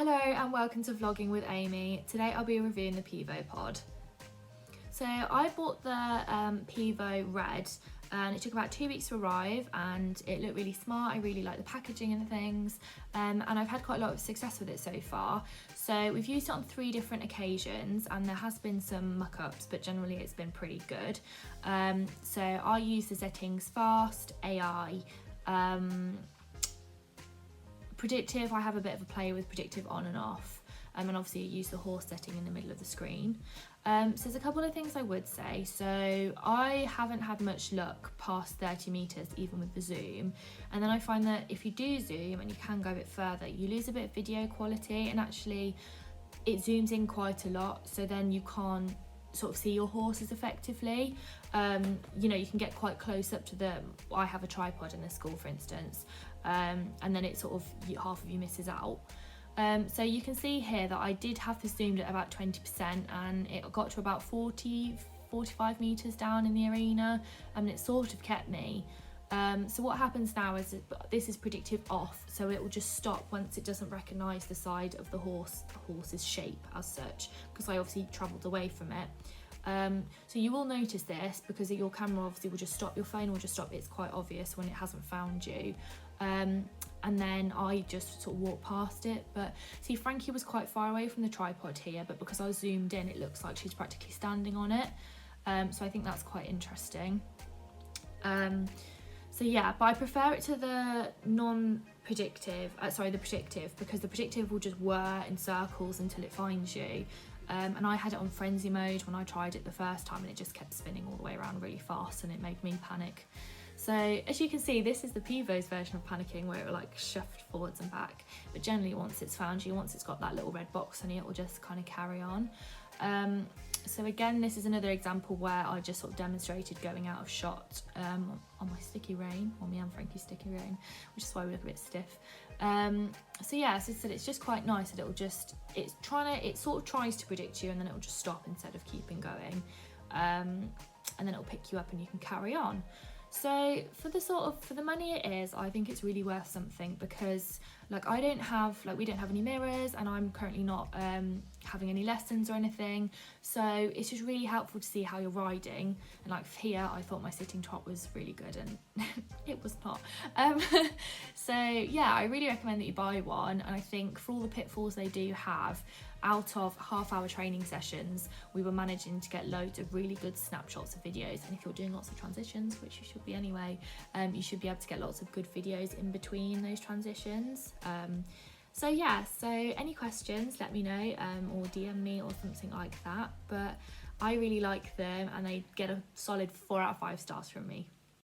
Hello and welcome to Vlogging with Amy. Today I'll be reviewing the Pivo pod. So I bought the Pivo Red and it took about 2 weeks to arrive and it looked really smart. I really like the packaging and things and I've had quite a lot of success with it so far. So we've used it on 3 different occasions and there has been some muck-ups, but generally it's been pretty good. So I use the settings fast, AI, Predictive. I have a bit of a play with Predictive on and off, and obviously use the horse setting in the middle of the screen. So there's a couple of things I would say. So I haven't had much luck past 30 meters, even with the zoom, and then I find that if you do zoom and you can go a bit further, you lose a bit of video quality, and actually it zooms in quite a lot, so then you can't sort of see your horses effectively. You know, you can get quite close up to them. I have a tripod in the school, for instance, and then it sort of, half of you misses out. So you can see here that I did have this zoomed at about 20% and it got to about 45 meters down in the arena, and it sort of kept me. So what happens now is this is Predictive off, so it will just stop once it doesn't recognise the side of the horse's shape as such, because I obviously travelled away from it. So you will notice this because your camera obviously will just stop, your phone will just stop. It's quite obvious when it hasn't found you. And then I just sort of walked past it. But see, Frankie was quite far away from the tripod here, but because I zoomed in, it looks like she's practically standing on it. So I think that's quite interesting. So yeah, but I prefer it to the non-predictive, the predictive, because the predictive will just whir in circles until it finds you. And I had it on frenzy mode when I tried it the first time, and it just kept spinning all the way around really fast, and it made me panic. So as you can see, this is the Pivo's version of panicking, where it will like shift forwards and back. But generally, once it's found you, once it's got that little red box on it, will just kind of carry on. So again, this is another example where I just sort of demonstrated going out of shot on my sticky rein, or me and Frankie's sticky rein, which is why we look a bit stiff. So yeah, as I said, it's just quite nice that it sort of tries to predict you, and then it will just stop instead of keeping going, and then it'll pick you up and you can carry on. So for the money it is, I think it's really worth something, because like we don't have any mirrors, and I'm currently not having any lessons or anything, so it's just really helpful to see how you're riding. And like here, I thought my sitting trot was really good, and it was not. So yeah, I really recommend that you buy one, and I think for all the pitfalls they do have, out of half-hour training sessions, we were managing to get loads of really good snapshots of videos. And if you're doing lots of transitions, which you should be anyway, you should be able to get lots of good videos in between those transitions. So yeah, so any questions, let me know, or DM me or something like that. But I really like them, and they get a solid 4 out of 5 stars from me.